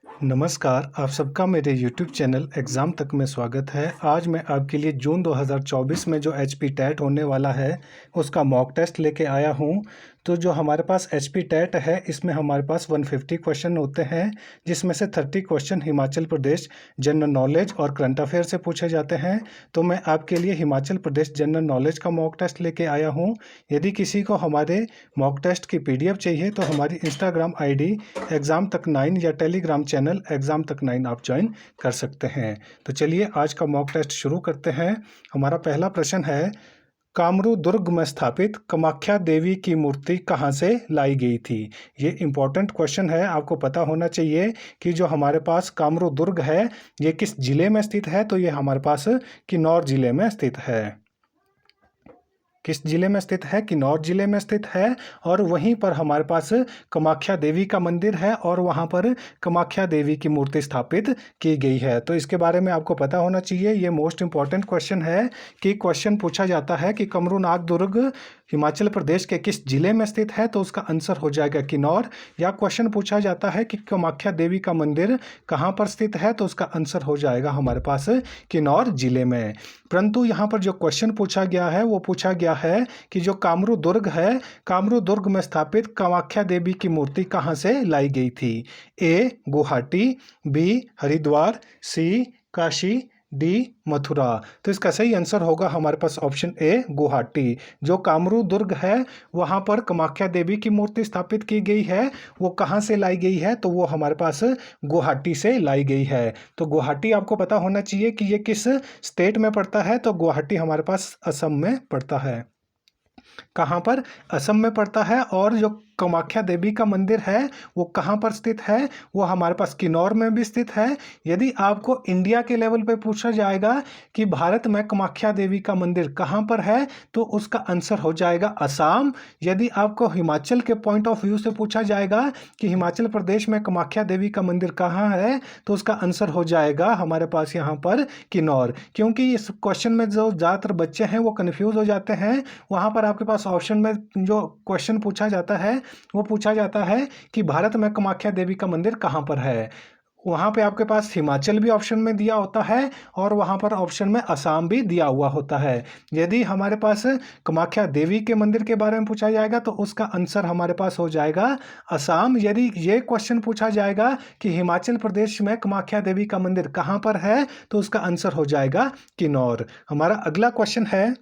नमस्कार, आप सबका मेरे YouTube चैनल एग्ज़ाम तक में स्वागत है। आज मैं आपके लिए जून 2024 में जो एचपी टेट होने वाला है, उसका मॉक टेस्ट लेके आया हूँ। तो जो हमारे पास एचपी टेट है, इसमें हमारे पास 150 क्वेश्चन होते हैं, जिसमें से 30 question Himachal Pradesh general knowledge और करंट अफेयर से पूछे जाते हैं। तो मैं आपके लिए हिमाचल प्रदेश जनरल नॉलेज का मॉक टेस्ट लेके आया हूँ। यदि किसी को हमारे मॉक टेस्ट की PDF चाहिए तो हमारी इंस्टाग्राम ID एग्ज़ाम तक 9 या टेलीग्राम चैनल एग्ज़ाम तक 9 आप ज्वाइन कर सकते हैं। तो चलिए आज का मॉक टेस्ट शुरू करते हैं। हमारा पहला प्रश्न है, कामरू दुर्ग में स्थापित कामाख्या देवी की मूर्ति कहाँ से लाई गई थी? ये इम्पोर्टेंट क्वेश्चन है, आपको पता होना चाहिए कि जो हमारे पास कामरू दुर्ग है, ये किस जिले में स्थित है? तो ये हमारे पास किन्नौर जिले में स्थित है। किस जिले में स्थित है? किन्नौर जिले में स्थित है। और वहीं पर हमारे पास कामाख्या देवी का मंदिर है और वहां पर कामाख्या देवी की मूर्ति स्थापित की गई है। तो इसके बारे में आपको पता होना चाहिए। ये मोस्ट इंपॉर्टेंट क्वेश्चन है कि क्वेश्चन पूछा जाता है कि कमरूनाग दुर्ग हिमाचल प्रदेश के किस जिले में स्थित है, तो उसका आंसर हो जाएगा किन्नौर। या क्वेश्चन पूछा जाता है कि कामाख्या देवी का मंदिर कहाँ पर स्थित है, तो उसका आंसर हो जाएगा हमारे पास किन्नौर जिले में। परंतु यहाँ पर जो क्वेश्चन पूछा गया है वो पूछा गया है कि जो कामरू दुर्ग है, कामरू दुर्ग में स्थापित कामाख्या देवी की मूर्ति कहाँ से लाई गई थी? A Guwahati, B Haridwar, C Kashi, D Mathura. तो इसका सही आंसर होगा हमारे पास ऑप्शन A गुवाहाटी। जो कामरू दुर्ग है वहाँ पर कामाख्या देवी की मूर्ति स्थापित की गई है, वो कहाँ से लाई गई है? तो वो हमारे पास गुवाहाटी से लाई गई है। तो गुवाहाटी आपको पता होना चाहिए कि ये किस स्टेट में पड़ता है। तो गुवाहाटी हमारे पास असम में पड़ता है। कहाँ पर? असम में पड़ता है। और जो कामाख्या देवी का मंदिर है वो कहाँ पर स्थित है? वो हमारे पास किन्नौर में भी स्थित है। यदि आपको इंडिया के लेवल पे पूछा जाएगा कि भारत में कामाख्या देवी का मंदिर कहाँ पर है, तो उसका आंसर हो जाएगा असम। यदि आपको हिमाचल के पॉइंट ऑफ व्यू से पूछा जाएगा कि हिमाचल प्रदेश में कामाख्या देवी का मंदिर कहाँ है, तो उसका आंसर हो जाएगा हमारे पास यहाँ पर किन्नौर। क्योंकि इस क्वेश्चन में जो ज़्यादातर बच्चे हैं वो कन्फ्यूज़ हो जाते हैं। वहाँ पर आपके पास ऑप्शन में जो क्वेश्चन पूछा जाता है वो पूछा जाता है कि भारत में कामाख्या देवी का मंदिर कहाँ पर है। वहाँ पे आपके पास हिमाचल भी ऑप्शन में दिया होता है और वहाँ पर ऑप्शन में असम भी दिया हुआ होता है। यदि हमारे पास कामाख्या देवी के मंदिर के बारे में पूछा जाएगा तो उसका आंसर हमारे पास हो जाएगा असम। यदि ये क्वेश्चन पूछा जाएगा कि हिमाचल प्रदेश में कामाख्या देवी का मंदिर कहाँ पर है, तो उसका आंसर हो जाएगा किन्नौर। हमारा अगला क्वेश्चन है,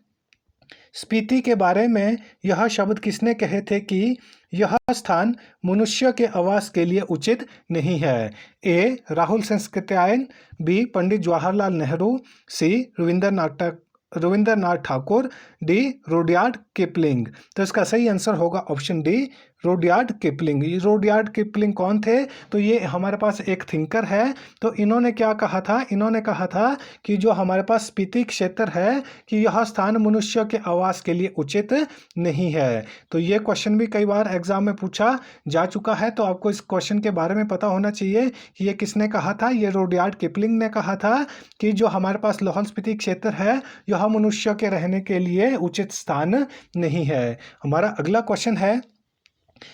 स्पीति के बारे में यह शब्द किसने कहे थे कि यह स्थान मनुष्य के आवास के लिए उचित नहीं है? A Rahul Sankrityayan, B Pandit Jawaharlal Nehru, C Rabindranath Thakur, D Rudyard Kipling. तो इसका सही आंसर होगा option D Rudyard Kipling. Rudyard Kipling कौन थे? तो ये हमारे पास एक थिंकर है। तो इन्होंने क्या कहा था? इन्होंने कहा था कि जो हमारे पास स्पीति क्षेत्र है कि यह स्थान मनुष्य के आवास के लिए उचित नहीं है। तो ये क्वेश्चन भी कई बार एग्जाम में पूछा जा चुका है। तो आपको इस क्वेश्चन के बारे में पता होना चाहिए कि ये किसने कहा था। ये रुडयार्ड किपलिंग ने कहा था कि जो हमारे पास लाहौल स्पीति क्षेत्र है यह मनुष्य के रहने के लिए उचित स्थान नहीं है। हमारा अगला क्वेश्चन है,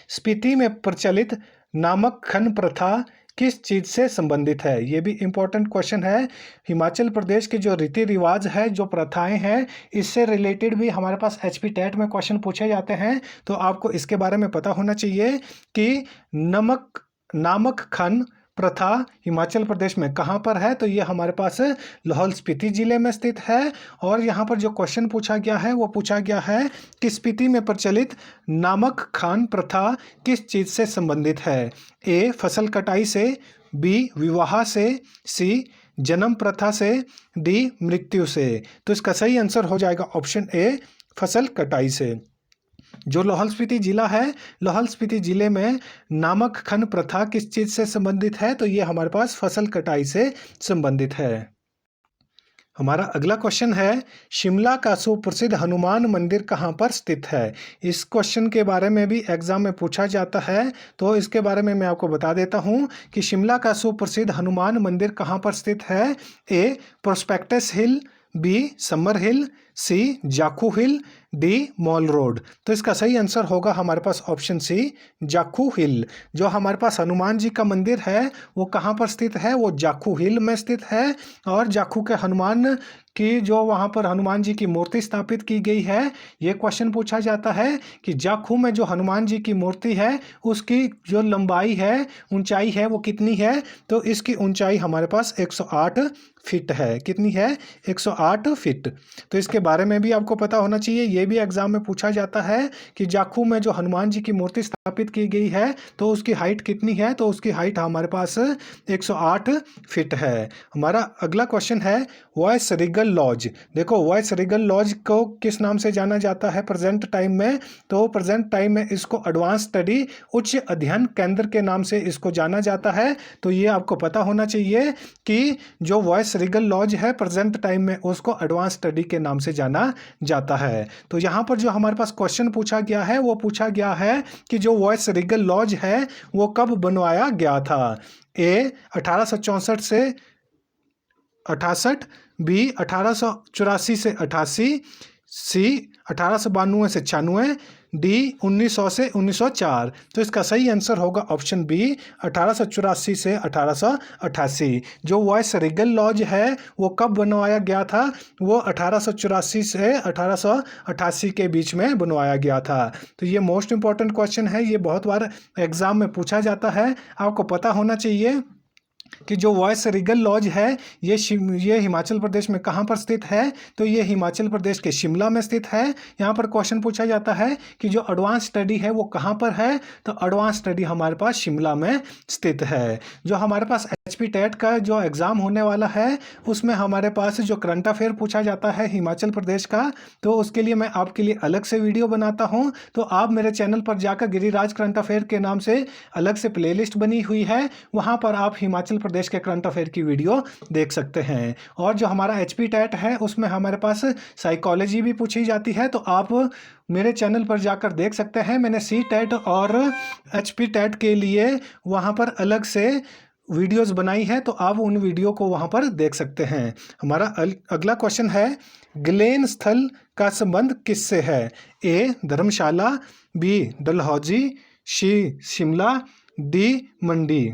स्पीति में प्रचलित नामक खन प्रथा किस चीज से संबंधित है? ये भी इंपॉर्टेंट क्वेश्चन है। हिमाचल प्रदेश के जो रीति रिवाज है, जो प्रथाएं हैं, इससे रिलेटेड भी हमारे पास एचपी टेट में क्वेश्चन पूछे जाते हैं। तो आपको इसके बारे में पता होना चाहिए कि नामक खन प्रथा हिमाचल प्रदेश में कहाँ पर है? तो ये हमारे पास लाहौल स्पीति जिले में स्थित है। और यहाँ पर जो क्वेश्चन पूछा गया है वो पूछा गया है कि स्पीति में प्रचलित नामक खान प्रथा किस चीज़ से संबंधित है? A फसल कटाई से, B विवाह से, C जन्म प्रथा से, D मृत्यु से। तो इसका सही आंसर हो जाएगा ऑप्शन A फसल कटाई से। जो लाहौल स्पीति जिला है, लाहौल स्पीति जिले में नामक खन प्रथा किस चीज से संबंधित है? तो ये हमारे पास फसल कटाई से संबंधित है। हमारा अगला क्वेश्चन है, शिमला का सुप्रसिद्ध हनुमान मंदिर कहाँ पर स्थित है? इस क्वेश्चन के बारे में भी एग्जाम में पूछा जाता है। तो इसके बारे में मैं आपको बता देता हूँ कि शिमला का सुप्रसिद्ध हनुमान मंदिर कहाँ पर स्थित है। A prospect hill, B summer hill, C Jakhu hill, D mall road. तो इसका सही आंसर होगा हमारे पास ऑप्शन सी जाखू हिल। जो हमारे पास हनुमान जी का मंदिर है वो कहाँ पर स्थित है, वो जाखू हिल में स्थित है। और जाखू के हनुमान की जो वहाँ पर हनुमान जी की मूर्ति स्थापित की गई है, ये क्वेश्चन पूछा जाता है कि जाखू में जो हनुमान जी की मूर्ति है उसकी जो लंबाई है, ऊंचाई है, वो कितनी है। तो इसकी ऊंचाई हमारे पास 108 फीट है। कितनी है? 108 फीट। तो इसके बारे में भी आपको पता होना चाहिए, ये भी एग्जाम में पूछा जाता है कि जाखू में जो हनुमान जी की मूर्ति स्थापित की गई है तो उसकी हाइट कितनी है। तो उसकी हाइट हमारे पास 108 फीट है। हमारा अगला क्वेश्चन है वॉइस रिगल लॉज। देखो वॉइस रिगल लॉज को किस नाम से जाना जाता है प्रेजेंट टाइम में। तो प्रेजेंट टाइम में इसको एडवांस स्टडी उच्च अध्ययन केंद्र के नाम से इसको जाना जाता है। तो ये आपको पता होना चाहिए कि जो वॉइस रिगल लॉज है प्रेजेंट टाइम में उसको एडवांस स्टडी के नाम से जाना जाता है। तो यहाँ पर जो हमारे पास क्वेश्चन पूछा गया है वो पूछा गया है कि जो वॉइस रिगल लॉज है वो कब बनवाया गया था। ए 1864 से 68, बी 1884 से 88, सी 1892 से 96, डी 1900 से 1904। तो इसका सही आंसर होगा ऑप्शन बी 1884 से 1888। जो वॉइस रिगल लॉज है वो कब बनवाया गया था, वो 1884 से 1888 के बीच में बनवाया गया था। तो ये मोस्ट इंपॉर्टेंट क्वेश्चन है, ये बहुत बार एग्जाम में पूछा जाता है। आपको पता होना चाहिए कि जो वॉइस रिगल लॉज है ये हिमाचल प्रदेश में कहाँ पर स्थित है। तो ये हिमाचल प्रदेश के शिमला में स्थित है। यहाँ पर क्वेश्चन पूछा जाता है कि जो एडवांस स्टडी है वो कहाँ पर है। तो एडवांस स्टडी हमारे पास शिमला में स्थित है। जो हमारे पास एचपी टेट का जो एग्ज़ाम होने वाला है उसमें हमारे पास जो करंट अफेयर पूछा जाता है हिमाचल प्रदेश का, तो उसके लिए मैं आपके लिए अलग से वीडियो बनाता हूँ। तो आप मेरे चैनल पर जाकर गिरिराज करंट अफेयर के नाम से अलग से प्लेलिस्ट बनी हुई है, वहाँ पर आप हिमाचल प्रदेश के करंट अफेयर की वीडियो देख सकते हैं। और जो हमारा एचपी टेट है उसमें हमारे पास साइकोलॉजी भी पूछी जाती है, तो आप मेरे चैनल पर जाकर देख सकते हैं। मैंने सी टेट और एचपी टेट के लिए वहाँ पर अलग से वीडियोस बनाई है, तो आप उन वीडियो को वहाँ पर देख सकते हैं। हमारा अगला क्वेश्चन है ग्लेन स्थल का संबंध किससे है। ए धर्मशाला, बी डलहौजी, सी शिमला, डी मंडी।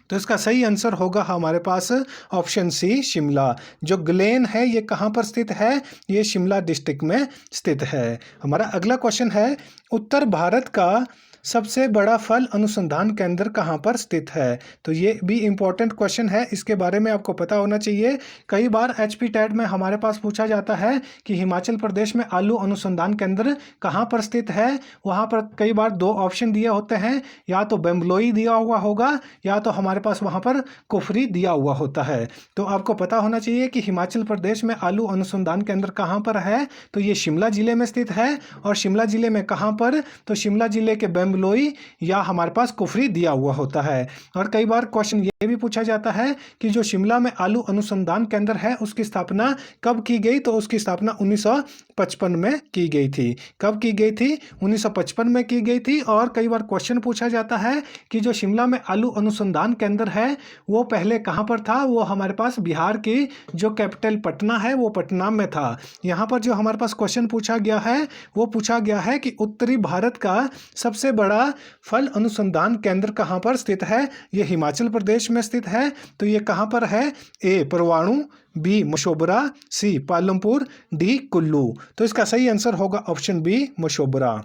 तो इसका सही आंसर होगा हमारे पास ऑप्शन सी शिमला। जो ग्लेन है ये कहाँ पर स्थित है, ये शिमला डिस्ट्रिक्ट में स्थित है। हमारा अगला क्वेश्चन है उत्तर भारत का सबसे बड़ा फल अनुसंधान केंद्र कहाँ पर स्थित है। तो ये भी इम्पोर्टेंट क्वेश्चन है, इसके बारे में आपको पता होना चाहिए। कई बार एचपी टेट में हमारे पास पूछा जाता है कि हिमाचल प्रदेश में आलू अनुसंधान केंद्र कहाँ पर स्थित है। वहाँ पर कई बार दो ऑप्शन दिए होते हैं, या तो बेम्बलोई दिया हुआ होगा या तो हमारे पास वहाँ पर कुफरी दिया हुआ होता है। तो आपको पता होना चाहिए कि हिमाचल प्रदेश में आलू अनुसंधान केंद्र कहाँ पर है। तो ये शिमला जिले में स्थित है। और शिमला जिले में कहाँ पर, तो शिमला जिले के बेम्बलोई या हमारे पास कुफरी दिया हुआ होता है। और कई बार क्वेश्चन ये भी पूछा जाता है कि जो शिमला में आलू अनुसंधान केंद्र है उसकी स्थापना कब की गई। तो उसकी स्थापना 1955 में की गई थी। कब की गई थी? 1955 में की गई थी। और कई बार क्वेश्चन पूछा जाता है कि जो शिमला में आलू अनुसंधान केंद्र है वो पहले कहाँ पर था। वो हमारे पास बिहार की जो कैपिटल पटना है वो पटना में था। यहाँ पर जो हमारे पास क्वेश्चन पूछा गया है वो पूछा गया है कि उत्तरी भारत का सबसे बड़ा फल अनुसंधान केंद्र कहाँ पर स्थित है। ये हिमाचल प्रदेश में स्थित है। तो ये कहाँ पर है? ए परवाणु, बी मशोबरा, सी पालमपुर, डी कुल्लू। तो इसका सही आंसर होगा ऑप्शन बी मशोबरा।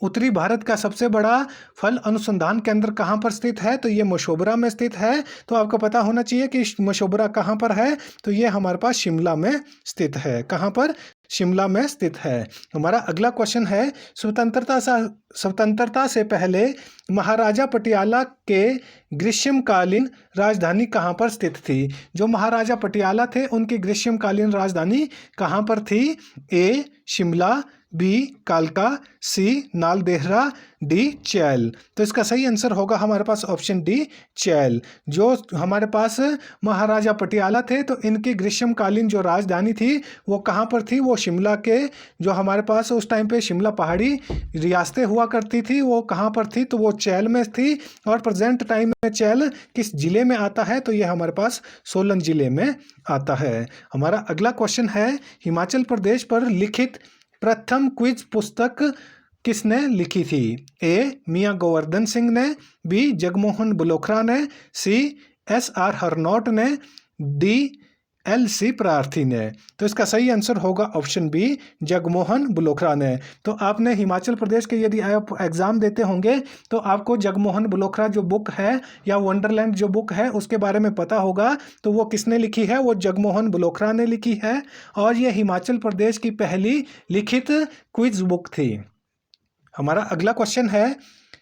उत्तरी भारत का सबसे बड़ा फल अनुसंधान केंद्र कहाँ पर स्थित है। तो ये मशोबरा में स्थित है। तो आपको पता होना चाहिए कि मशोबरा कहाँ पर है। तो ये हमारे पास शिमला में स्थित है। कहाँ पर? शिमला में स्थित है। हमारा अगला क्वेश्चन है स्वतंत्रता से पहले महाराजा पटियाला के ग्रीष्मकालीन राजधानी कहाँ पर स्थित थी। जो महाराजा पटियाला थे उनकी ग्रीष्मकालीन राजधानी कहाँ पर थी। ए शिमला, बी कालका, सी नालदेहरा, डी चैल। तो इसका सही आंसर होगा हमारे पास ऑप्शन डी चैल। जो हमारे पास महाराजा पटियाला थे तो इनकी ग्रीष्मकालीन जो राजधानी थी वो कहाँ पर थी, वो शिमला के, जो हमारे पास उस टाइम पे शिमला पहाड़ी रियासतें हुआ करती थी वो कहाँ पर थी, तो वो चैल में थी। और प्रेजेंट टाइम में चैल किस जिले में आता है, तो ये हमारे पास सोलन जिले में आता है। हमारा अगला क्वेश्चन है, हिमाचल प्रदेश पर लिखित प्रथम क्विज पुस्तक किसने लिखी थी? ए मियां गोवर्धन सिंह ने, बी जगमोहन बुलोखरा ने, सी एस.आर. हरनोट ने, डी एल.सी. प्रार्थी ने। तो इसका सही आंसर होगा ऑप्शन बी जगमोहन बुलोखरा ने। तो आपने हिमाचल प्रदेश के यदि आप एग्ज़ाम देते होंगे तो आपको जगमोहन बुलोखरा जो बुक है या वंडरलैंड जो बुक है उसके बारे में पता होगा। तो वो किसने लिखी है? वो जगमोहन बुलोखरा ने लिखी है और ये हिमाचल प्रदेश की पहली लिखित क्विज बुक थी। हमारा अगला क्वेश्चन है,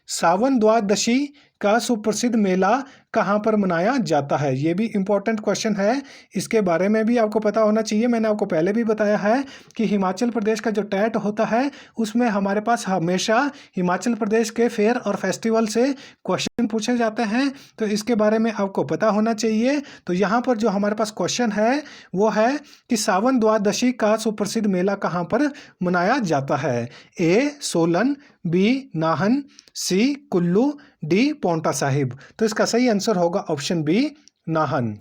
सावन द्वादशी का सुप्रसिद्ध मेला कहाँ पर मनाया जाता है? ये भी इम्पोर्टेंट क्वेश्चन है, इसके बारे में भी आपको पता होना चाहिए। मैंने आपको पहले भी बताया है कि हिमाचल प्रदेश का जो टैट होता है उसमें हमारे पास हमेशा हिमाचल प्रदेश के फेयर और फेस्टिवल से क्वेश्चन पूछे जाते हैं, तो इसके बारे में आपको पता होना चाहिए। तो यहाँ पर जो हमारे पास क्वेश्चन है वो है कि सावन द्वादशी का सुप्रसिद्ध मेला कहाँ पर मनाया जाता है? ए सोलन, बी नाहन, सी कुल्लू, डी पांवटा साहिब। तो इसका सही आंसर होगा ऑप्शन बी नाहन।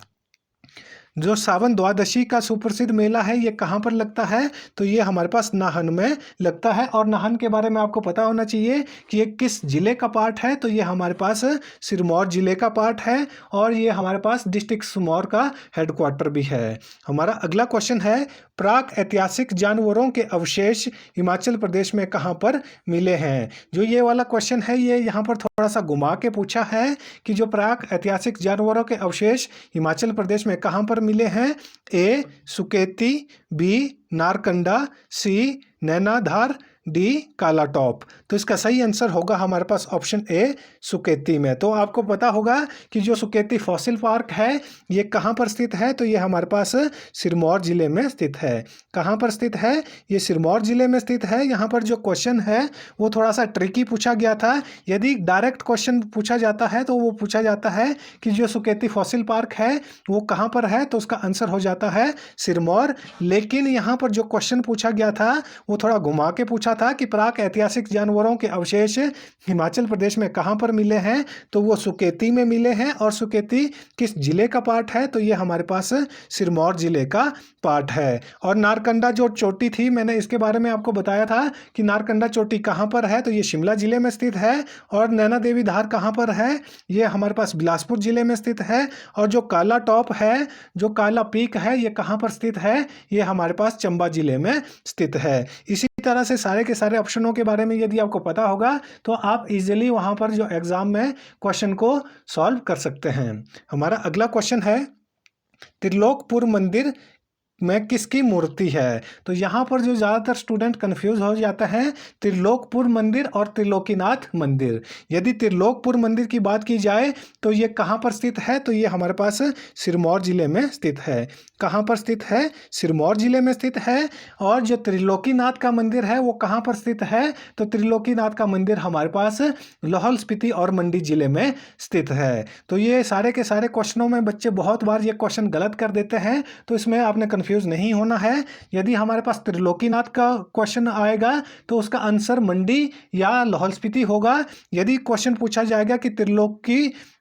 जो सावन द्वादशी का सुप्रसिद्ध मेला है ये कहाँ पर लगता है? तो ये हमारे पास नाहन में लगता है। और नाहन के बारे में आपको पता होना चाहिए कि ये किस जिले का पार्ट है, तो ये हमारे पास सिरमौर जिले का पार्ट है और ये हमारे पास डिस्ट्रिक्ट सिरमौर का हेडक्वार्टर भी है। हमारा अगला क्वेश्चन है, प्राक ऐतिहासिक जानवरों के अवशेष हिमाचल प्रदेश में कहाँ पर मिले हैं? जो ये वाला क्वेश्चन है ये यहाँ पर थोड़ा सा घुमा के पूछा है कि जो प्राक ऐतिहासिक जानवरों के अवशेष हिमाचल प्रदेश में कहाँ पर मिले हैं? ए सुकेती, बी नारकंडा, सी नैनाधार, डी काला टॉप। तो इसका सही आंसर होगा हमारे पास ऑप्शन ए सुकेती में। तो आपको पता होगा कि जो सुकेती फॉसिल पार्क है ये कहाँ पर स्थित है? तो ये हमारे पास सिरमौर जिले में स्थित है। कहाँ पर स्थित है? ये सिरमौर जिले में स्थित है। यहाँ पर जो क्वेश्चन है वो थोड़ा सा ट्रिकी पूछा गया था। यदि डायरेक्ट क्वेश्चन पूछा जाता है तो वो पूछा जाता है कि जो सुकेती फॉसिल पार्क है वो कहाँ पर है, तो उसका आंसर हो जाता है सिरमौर। लेकिन यहाँ पर जो क्वेश्चन पूछा गया था वो थोड़ा घुमा के पूछा था कि प्राक ऐतिहासिक जानवरों के अवशेष हिमाचल प्रदेश में कहाँ पर मिले हैं, तो वो सुकेती में मिले हैं। और सुकेती किस जिले का पार्ट है? तो ये हमारे पास सिरमौर जिले का पार्ट है। और नारकंडा जो चोटी थी, मैंने इसके बारे में आपको बताया था कि नारकंडा चोटी कहाँ पर है, तो ये शिमला जिले में स्थित है। और नैना देवी धार कहाँ पर है? ये हमारे पास बिलासपुर जिले में स्थित है। और जो काला टॉप है, जो काला पीक है, ये कहाँ पर स्थित है? ये हमारे पास चंबा जिले में स्थित है। इसी तरह से सारे के सारे ऑप्शनों के बारे में यदि आपको पता होगा तो आप इजीली वहां पर जो एग्जाम में क्वेश्चन को सॉल्व कर सकते हैं। हमारा अगला क्वेश्चन है, त्रिलोकपुर मंदिर में किसकी मूर्ति है? तो यहाँ पर जो ज़्यादातर स्टूडेंट कंफ्यूज हो जाता है, त्रिलोकपुर मंदिर और त्रिलोकीनाथ मंदिर। यदि त्रिलोकपुर मंदिर की बात की जाए तो ये कहाँ पर स्थित है? तो ये हमारे पास सिरमौर जिले में स्थित है। कहाँ पर स्थित है? सिरमौर जिले में स्थित है। और जो त्रिलोकीनाथ का मंदिर है वो कहाँ पर स्थित है? तो त्रिलोकीनाथ का मंदिर हमारे पास लाहौल स्पीति और मंडी जिले में स्थित है। तो ये सारे के सारे क्वेश्चनों में बच्चे बहुत बार ये क्वेश्चन गलत कर देते हैं, तो इसमें आपने कंफ्यूज नहीं होना है। यदि हमारे पास त्रिलोकीनाथ का क्वेश्चन आएगा तो उसका आंसर मंडी या लाहौल स्पीति होगा। यदि क्वेश्चन पूछा जाएगा कि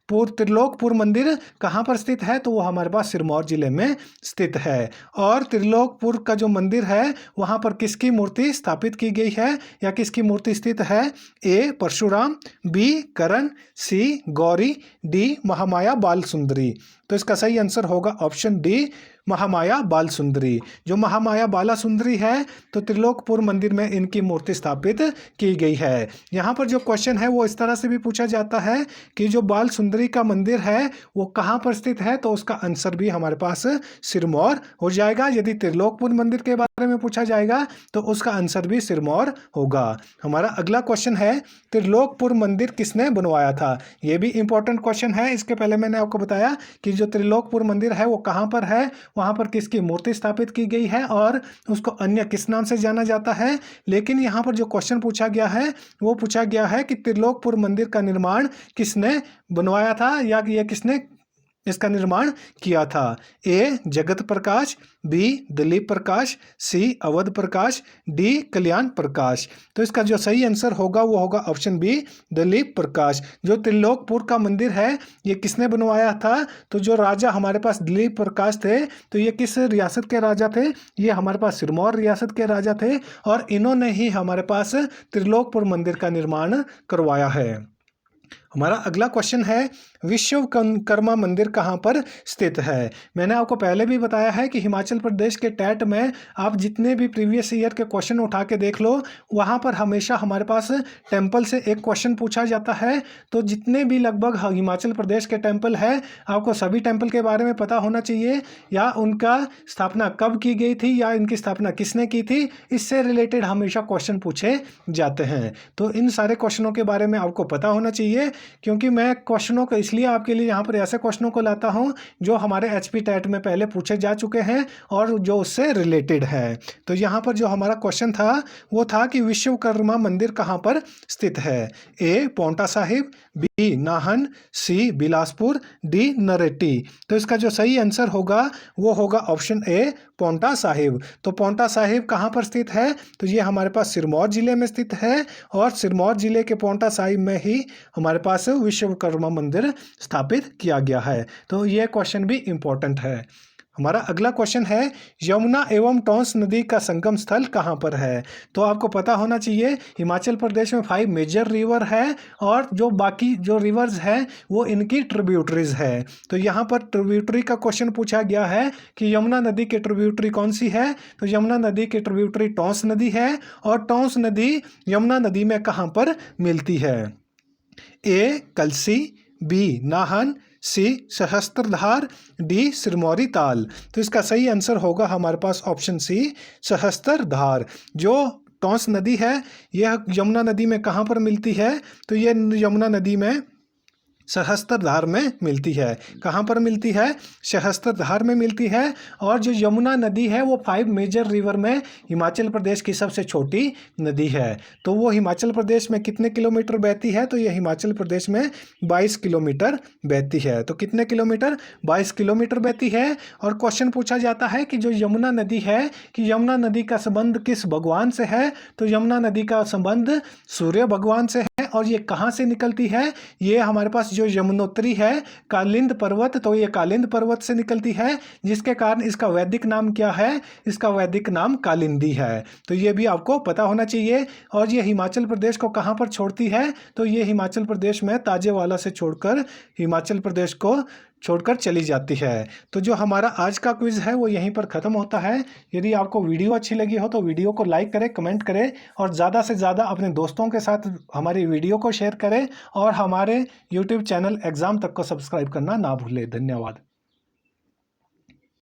त्रिलोकपुर मंदिर कहाँ पर स्थित है, तो वो हमारे पास सिरमौर जिले में स्थित है। और त्रिलोकपुर का जो मंदिर है वहाँ पर किसकी मूर्ति स्थापित की गई है या किसकी मूर्ति स्थित है? ए परशुराम, बी करण, सी गौरी, डी महामाया बाल सुंदरी। तो इसका सही आंसर होगा ऑप्शन डी महामाया बाल सुंदरी। जो महामाया बाला सुंदरी है तो त्रिलोकपुर मंदिर में इनकी मूर्ति स्थापित की गई है। यहाँ पर जो क्वेश्चन है वो इस तरह से भी पूछा जाता है कि जो बाल सुंदरी का मंदिर है वो कहाँ पर स्थित है, तो उसका आंसर भी हमारे पास सिरमौर हो जाएगा। यदि त्रिलोकपुर मंदिर के बारे में पूछा जाएगा तो उसका आंसर भी सिरमौर होगा। हमारा अगला क्वेश्चन है, त्रिलोकपुर मंदिर किसने बनवाया था? ये भी इंपॉर्टेंट क्वेश्चन है। इसके पहले मैंने आपको बताया कि जो त्रिलोकपुर मंदिर है वो कहाँ पर है, वहाँ पर किसकी मूर्ति स्थापित की गई है और उसको अन्य किस नाम से जाना जाता है। लेकिन यहाँ पर जो क्वेश्चन पूछा गया है वो पूछा गया है कि त्रिलोकपुर मंदिर का निर्माण किसने बनवाया था या ये किसने इसका निर्माण किया था। ए जगत प्रकाश, बी दिलीप प्रकाश, सी अवध प्रकाश, डी कल्याण प्रकाश। तो इसका जो सही आंसर होगा वो होगा ऑप्शन बी दिलीप प्रकाश। जो त्रिलोकपुर का मंदिर है ये किसने बनवाया था, तो जो राजा हमारे पास दिलीप प्रकाश थे, तो ये किस रियासत के राजा थे, ये हमारे पास सिरमौर रियासत के राजा थे और इन्होंने ही हमारे पास त्रिलोकपुर मंदिर का निर्माण करवाया है। हमारा अगला क्वेश्चन है विश्वकर्मा मंदिर कहाँ पर स्थित है। मैंने आपको पहले भी बताया है कि हिमाचल प्रदेश के टेट में आप जितने भी प्रीवियस ईयर के क्वेश्चन उठा के देख लो, वहाँ पर हमेशा हमारे पास टेम्पल से एक क्वेश्चन पूछा जाता है। तो जितने भी लगभग हिमाचल प्रदेश के टेम्पल है, आपको सभी टेम्पल के बारे में पता होना चाहिए, या उनका स्थापना कब की गई थी या इनकी स्थापना किसने की थी, इससे रिलेटेड हमेशा क्वेश्चन पूछे जाते हैं। तो इन सारे क्वेश्चनों के बारे में आपको पता होना चाहिए, क्योंकि मैं क्वेश्चनों को इसलिए आपके लिए यहाँ पर ऐसे क्वेश्चनों को लाता हूँ जो हमारे एचपी टेट में पहले पूछे जा चुके हैं और जो उससे रिलेटेड है। तो यहाँ पर जो हमारा क्वेश्चन था वो था कि विश्वकर्मा मंदिर कहाँ पर स्थित है। ए पांवटा साहिब, बी नाहन, सी बिलासपुर, डी नरेटी। तो इसका जो सही आंसर होगा वो होगा ऑप्शन ए पांवटा साहिब। तो पांवटा साहिब कहाँ पर स्थित है, तो ये हमारे पास सिरमौर जिले में स्थित है और सिरमौर जिले के पांवटा साहिब में ही हमारे पास विश्वकर्मा मंदिर स्थापित किया गया है। तो ये क्वेश्चन भी इंपॉर्टेंट है। हमारा अगला क्वेश्चन है यमुना एवं टॉन्स नदी का संगम स्थल कहाँ पर है। तो आपको पता होना चाहिए हिमाचल प्रदेश में 5 मेजर रिवर है और जो बाकी जो रिवर्स हैं वो इनकी ट्रिब्यूटरीज है। तो यहाँ पर ट्रिब्यूटरी का क्वेश्चन पूछा गया है कि यमुना नदी की ट्रिब्यूटरी कौन सी है। तो यमुना नदी की ट्रिब्यूटरी टॉन्स नदी है और टॉन्स नदी यमुना नदी में कहाँ पर मिलती है। ए कलसी, बी नाहन, सी सहस्त्रधार, डी सिरमौरी ताल। तो इसका सही आंसर होगा हमारे पास ऑप्शन सी सहस्त्रधार। जो टॉन्स नदी है यह यमुना नदी में कहाँ पर मिलती है, तो ये यमुना नदी में सहस्त्रधार में मिलती है। कहाँ पर मिलती है, सहस्त्रधार में मिलती है। और जो यमुना नदी है वो 5 मेजर रिवर में हिमाचल प्रदेश की सबसे छोटी नदी है। तो वो हिमाचल प्रदेश में कितने किलोमीटर बहती है, तो ये हिमाचल प्रदेश में 22 किलोमीटर बहती है। तो कितने किलोमीटर, 22 किलोमीटर बहती है। और क्वेश्चन पूछा जाता है कि जो यमुना नदी है कि यमुना नदी का संबंध किस भगवान से है, तो यमुना नदी का संबंध सूर्य भगवान से है। और ये कहाँ से निकलती है, ये हमारे पास जो यमुनोत्री है कालिंद पर्वत, तो ये कालिंद पर्वत से निकलती है, जिसके कारण इसका वैदिक नाम क्या है, इसका वैदिक नाम कालिंदी है। तो ये भी आपको पता होना चाहिए। और ये हिमाचल प्रदेश को कहाँ पर छोड़ती है, तो ये हिमाचल प्रदेश में ताजेवाला से छोड़कर हिमाचल प्रदेश को छोड़कर चली जाती है। तो जो हमारा आज का क्विज है वो यहीं पर ख़त्म होता है। यदि आपको वीडियो अच्छी लगी हो तो वीडियो को लाइक करें, कमेंट करें और ज़्यादा से ज़्यादा अपने दोस्तों के साथ हमारी वीडियो को शेयर करें और हमारे यूट्यूब चैनल एग्ज़ाम तक को सब्सक्राइब करना ना भूलें। धन्यवाद।